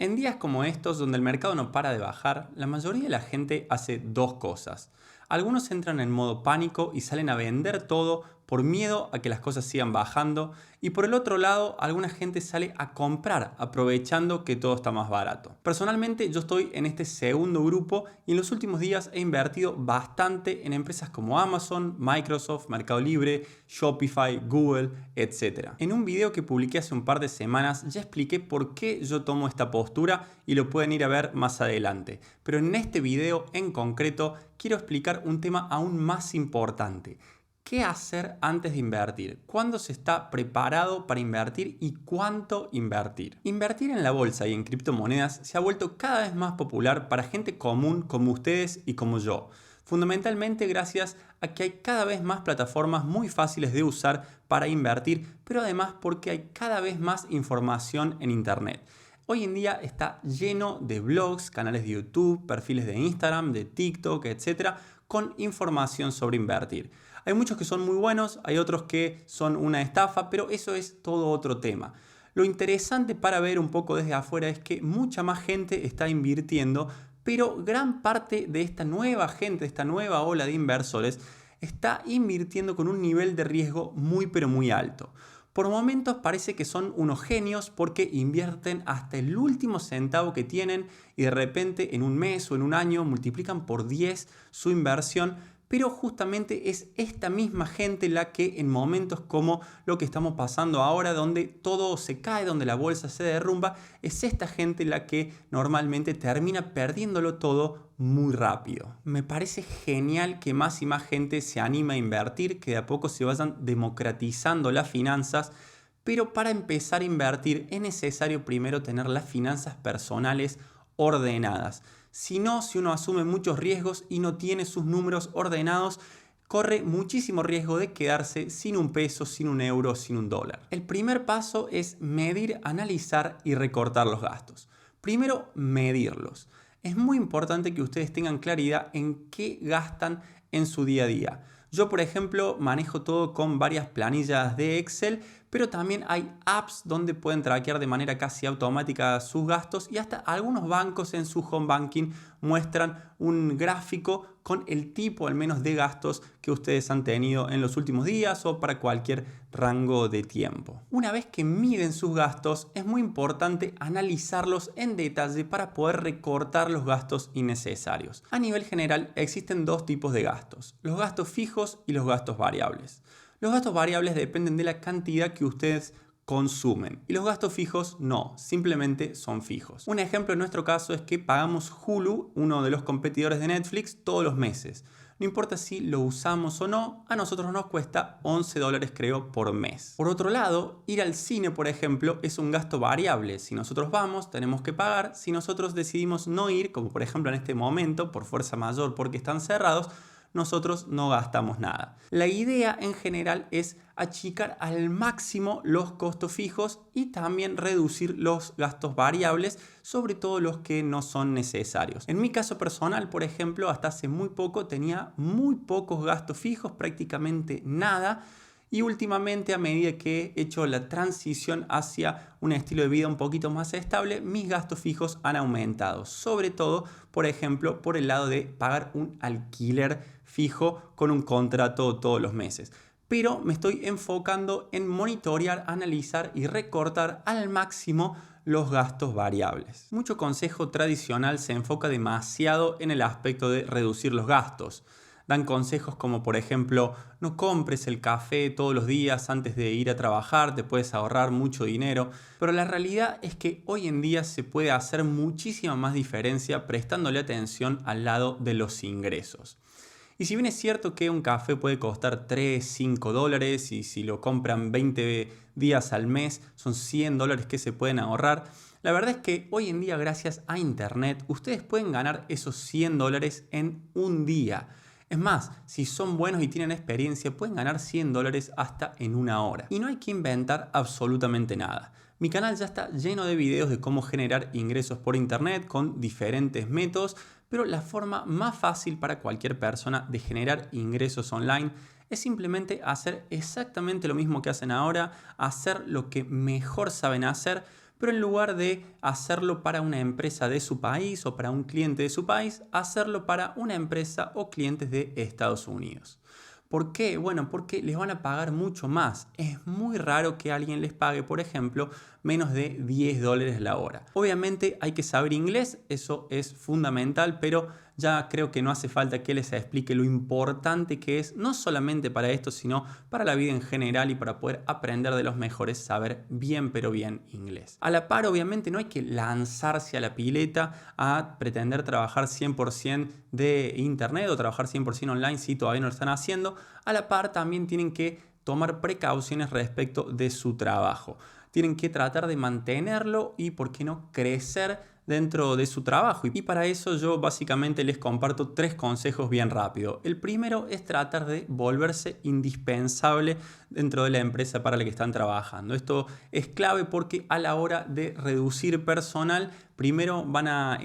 En días como estos, donde el mercado no para de bajar, la mayoría de la gente hace dos cosas. Algunos entran en modo pánico y salen a vender todo por miedo a que las cosas sigan bajando, y por el otro lado, alguna gente sale a comprar aprovechando que todo está más barato. Personalmente, yo estoy en este segundo grupo y en los últimos días he invertido bastante en empresas como Amazon, Microsoft, Mercado Libre, Shopify, Google, etc. En un video que publiqué hace un par de semanas ya expliqué por qué yo tomo esta postura y lo pueden ir a ver más adelante. Pero en este video en concreto quiero explicar un tema aún más importante. ¿Qué hacer antes de invertir? ¿Cuándo se está preparado para invertir y cuánto invertir? Invertir en la bolsa y en criptomonedas se ha vuelto cada vez más popular para gente común como ustedes y como yo. Fundamentalmente gracias a que hay cada vez más plataformas muy fáciles de usar para invertir, pero además porque hay cada vez más información en Internet. Hoy en día está lleno de blogs, canales de YouTube, perfiles de Instagram, de TikTok, etcétera, con información sobre invertir. Hay muchos que son muy buenos, hay otros que son una estafa, pero eso es todo otro tema. Lo interesante para ver un poco desde afuera es que mucha más gente está invirtiendo, pero gran parte de esta nueva gente, de esta nueva ola de inversores, está invirtiendo con un nivel de riesgo muy pero muy alto. Por momentos parece que son unos genios porque invierten hasta el último centavo que tienen y de repente en un mes o en un año multiplican por 10 su inversión, pero justamente es esta misma gente la que en momentos como lo que estamos pasando ahora, donde todo se cae, donde la bolsa se derrumba, es esta gente la que normalmente termina perdiéndolo todo muy rápido. Me parece genial que más y más gente se anime a invertir, que de a poco se vayan democratizando las finanzas, pero para empezar a invertir es necesario primero tener las finanzas personales ordenadas. Si no, si uno asume muchos riesgos y no tiene sus números ordenados, corre muchísimo riesgo de quedarse sin un peso, sin un euro, sin un dólar. El primer paso es medir, analizar y recortar los gastos. Primero, medirlos. Es muy importante que ustedes tengan claridad en qué gastan en su día a día. Yo, por ejemplo, manejo todo con varias planillas de Excel, pero también hay apps donde pueden traquear de manera casi automática sus gastos y hasta algunos bancos en su home banking muestran un gráfico con el tipo al menos de gastos que ustedes han tenido en los últimos días o para cualquier rango de tiempo. Una vez que miden sus gastos, es muy importante analizarlos en detalle para poder recortar los gastos innecesarios. A nivel general, existen dos tipos de gastos: los gastos fijos y los gastos variables. Los gastos variables dependen de la cantidad que ustedes consumen y los gastos fijos no, simplemente son fijos. Un ejemplo en nuestro caso es que pagamos Hulu, uno de los competidores de Netflix, todos los meses. No importa si lo usamos o no, a nosotros nos cuesta $11 creo por mes. Por otro lado, ir al cine, por ejemplo, es un gasto variable. Si nosotros vamos, tenemos que pagar. Si nosotros decidimos no ir, como por ejemplo en este momento, por fuerza mayor porque están cerrados, nosotros no gastamos nada. La idea en general es achicar al máximo los costos fijos y también reducir los gastos variables, sobre todo los que no son necesarios. En mi caso personal, por ejemplo, hasta hace muy poco tenía muy pocos gastos fijos, prácticamente nada. Y últimamente, a medida que he hecho la transición hacia un estilo de vida un poquito más estable, mis gastos fijos han aumentado. Sobre todo, por ejemplo, por el lado de pagar un alquiler fijo con un contrato todos los meses. Pero me estoy enfocando en monitorear, analizar y recortar al máximo los gastos variables. Mucho consejo tradicional se enfoca demasiado en el aspecto de reducir los gastos. Dan consejos como, por ejemplo, no compres el café todos los días antes de ir a trabajar, te puedes ahorrar mucho dinero. Pero la realidad es que hoy en día se puede hacer muchísima más diferencia prestándole atención al lado de los ingresos. Y si bien es cierto que un café puede costar 3, 5 dólares y si lo compran 20 días al mes son 100 dólares que se pueden ahorrar, la verdad es que hoy en día, gracias a Internet, ustedes pueden ganar esos 100 dólares en un día. Es más, si son buenos y tienen experiencia, pueden ganar 100 dólares hasta en una hora. Y no hay que inventar absolutamente nada. Mi canal ya está lleno de videos de cómo generar ingresos por Internet con diferentes métodos, pero la forma más fácil para cualquier persona de generar ingresos online es simplemente hacer exactamente lo mismo que hacen ahora, hacer lo que mejor saben hacer, pero en lugar de hacerlo para una empresa de su país o para un cliente de su país, hacerlo para una empresa o clientes de Estados Unidos. ¿Por qué? Bueno, porque les van a pagar mucho más. Es muy raro que alguien les pague, por ejemplo, menos de $10 la hora. Obviamente hay que saber inglés, eso es fundamental, pero ya creo que no hace falta que les explique lo importante que es, no solamente para esto, sino para la vida en general y para poder aprender de los mejores, saber bien pero bien inglés. A la par, obviamente, no hay que lanzarse a la pileta a pretender trabajar 100% de internet o trabajar 100% online si todavía no lo están haciendo. A la par, también tienen que tomar precauciones respecto de su trabajo. Tienen que tratar de mantenerlo y, ¿por qué no?, crecer dentro de su trabajo. Y para eso yo básicamente les comparto 3 consejos bien rápido. El primero es tratar de volverse indispensable dentro de la empresa para la que están trabajando. Esto es clave porque a la hora de reducir personal, primero van a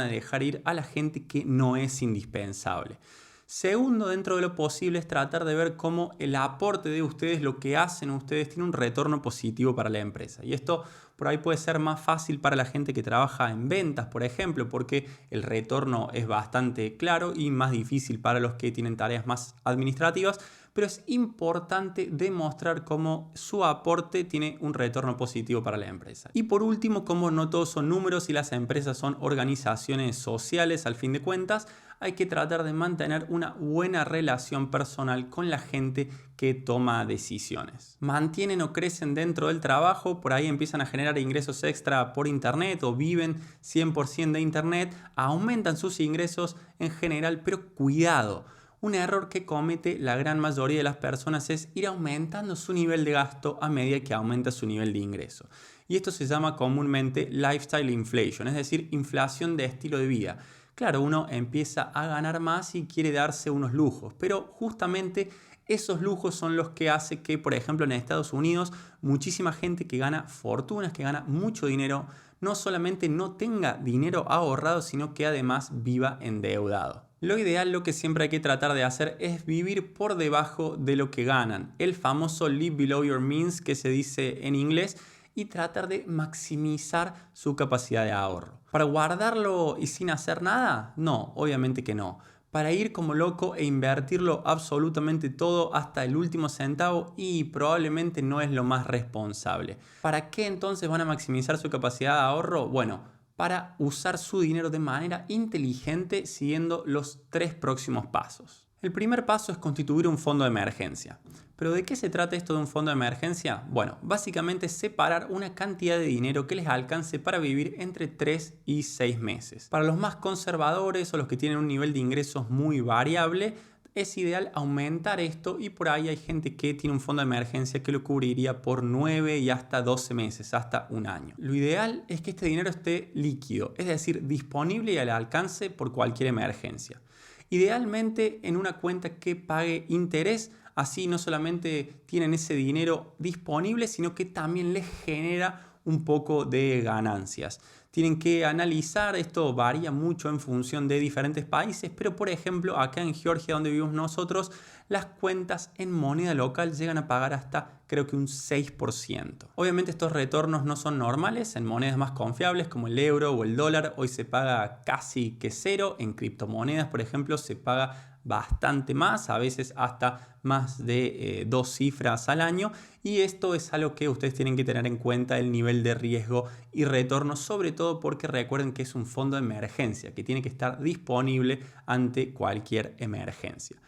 dejar ir a la gente que no es indispensable. Segundo, dentro de lo posible, es tratar de ver cómo el aporte de ustedes, lo que hacen ustedes, tiene un retorno positivo para la empresa. Y esto por ahí puede ser más fácil para la gente que trabaja en ventas, por ejemplo, porque el retorno es bastante claro, y más difícil para los que tienen tareas más administrativas. Pero es importante demostrar cómo su aporte tiene un retorno positivo para la empresa. Y por último, como no todos son números y las empresas son organizaciones sociales al fin de cuentas, hay que tratar de mantener una buena relación personal con la gente que toma decisiones. Mantienen o crecen dentro del trabajo, por ahí empiezan a generar ingresos extra por internet o viven 100% de internet, aumentan sus ingresos en general, pero cuidado. Un error que comete la gran mayoría de las personas es ir aumentando su nivel de gasto a medida que aumenta su nivel de ingreso. Y esto se llama comúnmente lifestyle inflation, es decir, inflación de estilo de vida. Claro, uno empieza a ganar más y quiere darse unos lujos, pero justamente esos lujos son los que hacen que, por ejemplo, en Estados Unidos, muchísima gente que gana fortunas, que gana mucho dinero, no solamente no tenga dinero ahorrado, sino que además viva endeudado. Lo ideal, lo que siempre hay que tratar de hacer, es vivir por debajo de lo que ganan. El famoso live below your means, que se dice en inglés, y tratar de maximizar su capacidad de ahorro. ¿Para guardarlo y sin hacer nada? No, obviamente que no. Para ir como loco e invertirlo absolutamente todo hasta el último centavo, y probablemente no es lo más responsable. ¿Para qué entonces van a maximizar su capacidad de ahorro? Bueno, para usar su dinero de manera inteligente siguiendo los 3 próximos pasos. El primer paso es constituir un fondo de emergencia. ¿Pero de qué se trata esto de un fondo de emergencia? Bueno, básicamente separar una cantidad de dinero que les alcance para vivir entre 3 y 6 meses. Para los más conservadores o los que tienen un nivel de ingresos muy variable, es ideal aumentar esto, y por ahí hay gente que tiene un fondo de emergencia que lo cubriría por 9 y hasta 12 meses, hasta un año. Lo ideal es que este dinero esté líquido, es decir, disponible y al alcance por cualquier emergencia. Idealmente en una cuenta que pague interés, así no solamente tienen ese dinero disponible, sino que también les genera un poco de ganancias. Tienen que analizar, esto varía mucho en función de diferentes países, pero por ejemplo acá en Georgia, donde vivimos nosotros, las cuentas en moneda local llegan a pagar hasta creo que un 6%. Obviamente estos retornos no son normales en monedas más confiables como el euro o el dólar. Hoy se paga casi que cero. En criptomonedas, por ejemplo, se paga bastante más, a veces hasta más de 2 cifras al año, y esto es algo que ustedes tienen que tener en cuenta, el nivel de riesgo y retorno, sobre todo porque recuerden que es un fondo de emergencia que tiene que estar disponible ante cualquier emergencia.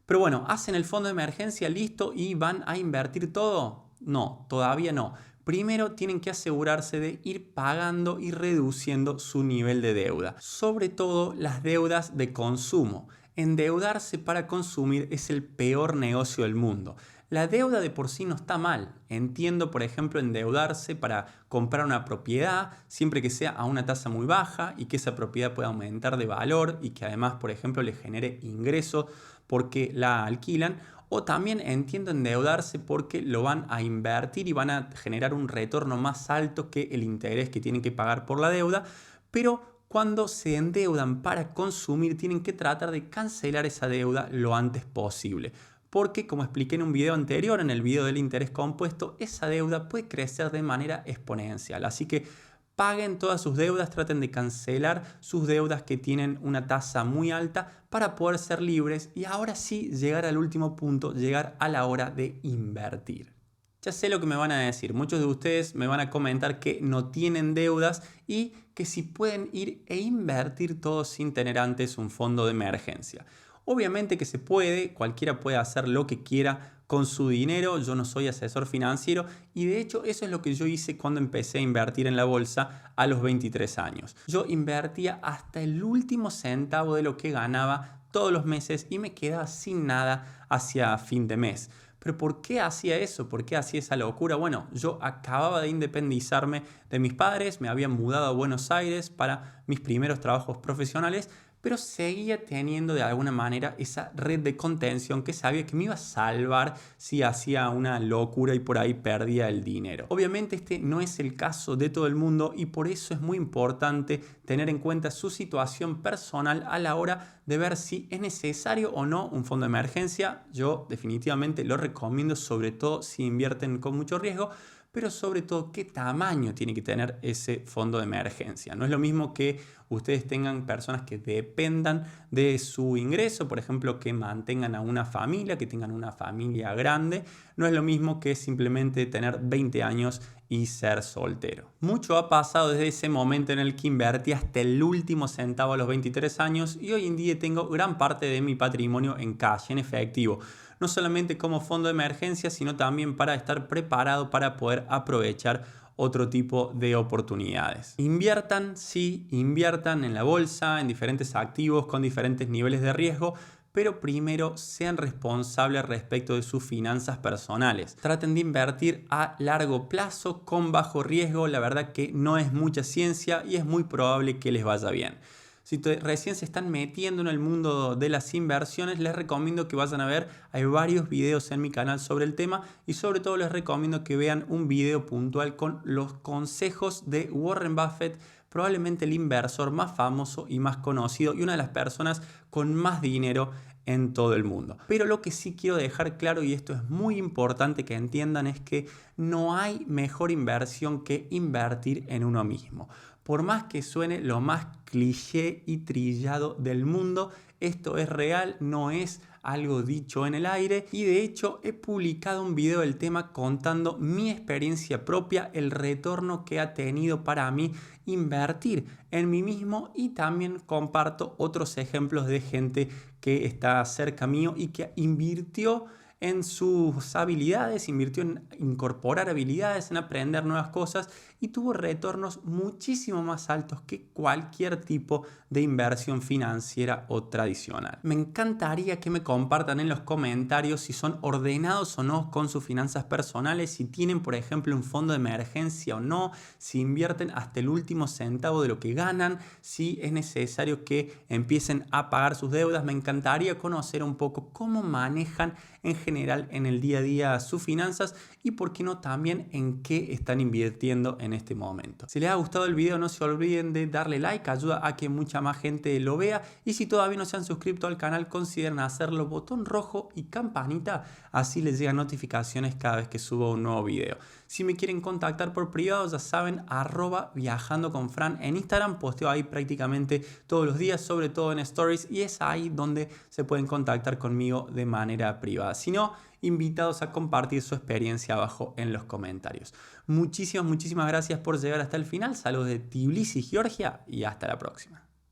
Pero bueno, ¿hacen el fondo de emergencia listo y van a invertir todo? No, todavía no. Primero tienen que asegurarse de ir pagando y reduciendo su nivel de deuda, sobre todo las deudas de consumo. Endeudarse para consumir es el peor negocio del mundo. La deuda de por sí no está mal. Entiendo, por ejemplo, endeudarse para comprar una propiedad, siempre que sea a una tasa muy baja y que esa propiedad pueda aumentar de valor y que además, por ejemplo, le genere ingresos porque la alquilan. O también entiendo endeudarse porque lo van a invertir y van a generar un retorno más alto que el interés que tienen que pagar por la deuda, pero cuando se endeudan para consumir, tienen que tratar de cancelar esa deuda lo antes posible. porque como expliqué en un video anterior, en el video del interés compuesto, esa deuda puede crecer de manera exponencial. Así que paguen todas sus deudas, traten de cancelar sus deudas que tienen una tasa muy alta para poder ser libres y ahora sí llegar al último punto, llegar a la hora de invertir. Ya sé lo que me van a decir, muchos de ustedes me van a comentar que no tienen deudas y que si pueden ir e invertir todo sin tener antes un fondo de emergencia. Obviamente que se puede, cualquiera puede hacer lo que quiera con su dinero, yo no soy asesor financiero y de hecho eso es lo que yo hice cuando empecé a invertir en la bolsa a los 23 años. Yo invertía hasta el último centavo de lo que ganaba todos los meses y me quedaba sin nada hacia fin de mes. ¿Pero por qué hacía eso? ¿Por qué hacía esa locura? Bueno, yo acababa de independizarme de mis padres, me había mudado a Buenos Aires para mis primeros trabajos profesionales, pero seguía teniendo de alguna manera esa red de contención que sabía que me iba a salvar si hacía una locura y por ahí perdía el dinero. Obviamente este no es el caso de todo el mundo y por eso es muy importante tener en cuenta su situación personal a la hora de ver si es necesario o no un fondo de emergencia. Yo definitivamente lo recomiendo, sobre todo si invierten con mucho riesgo, pero sobre todo qué tamaño tiene que tener ese fondo de emergencia. No es lo mismo que ustedes tengan personas que dependan de su ingreso, por ejemplo, que mantengan a una familia, que tengan una familia grande. No es lo mismo que simplemente tener 20 años y ser soltero. Mucho ha pasado desde ese momento en el que invertí hasta el último centavo a los 23 años y hoy en día tengo gran parte de mi patrimonio en cash, en efectivo. No solamente como fondo de emergencia, sino también para estar preparado para poder aprovechar otro tipo de oportunidades. Inviertan, sí, inviertan en la bolsa, en diferentes activos con diferentes niveles de riesgo, pero primero sean responsables respecto de sus finanzas personales. Traten de invertir a largo plazo con bajo riesgo, la verdad que no es mucha ciencia y es muy probable que les vaya bien. Si recién se están metiendo en el mundo de las inversiones, les recomiendo que vayan a ver, hay varios videos en mi canal sobre el tema y sobre todo les recomiendo que vean un video puntual con los consejos de Warren Buffett, probablemente el inversor más famoso y más conocido y una de las personas con más dinero en todo el mundo. Pero lo que sí quiero dejar claro, y esto es muy importante que entiendan, es que no hay mejor inversión que invertir en uno mismo. Por más que suene lo más cliché y trillado del mundo, esto es real, no es algo dicho en el aire y de hecho he publicado un video del tema contando mi experiencia propia, el retorno que ha tenido para mí invertir en mí mismo y también comparto otros ejemplos de gente que está cerca mío y que invirtió en sus habilidades, invirtió en incorporar habilidades, en aprender nuevas cosas y tuvo retornos muchísimo más altos que cualquier tipo de inversión financiera o tradicional. Me encantaría que me compartan en los comentarios si son ordenados o no con sus finanzas personales, si tienen por ejemplo un fondo de emergencia o no, si invierten hasta el último centavo de lo que ganan, si es necesario que empiecen a pagar sus deudas. Me encantaría conocer un poco cómo manejan en general en el día a día sus finanzas y por qué no también en qué están invirtiendo en este momento. Si les ha gustado el video no se olviden de darle like, ayuda a que mucha más gente lo vea y si todavía no se han suscrito al canal consideren hacerlo, botón rojo y campanita, así les llegan notificaciones cada vez que subo un nuevo video. Si me quieren contactar por privado ya saben @viajandoconfran en Instagram, posteo ahí prácticamente todos los días, sobre todo en stories y es ahí donde se pueden contactar conmigo de manera privada. Si no, invitados a compartir su experiencia abajo en los comentarios. Muchísimas gracias por llegar hasta el final. Saludos de Tbilisi, Georgia y hasta la próxima.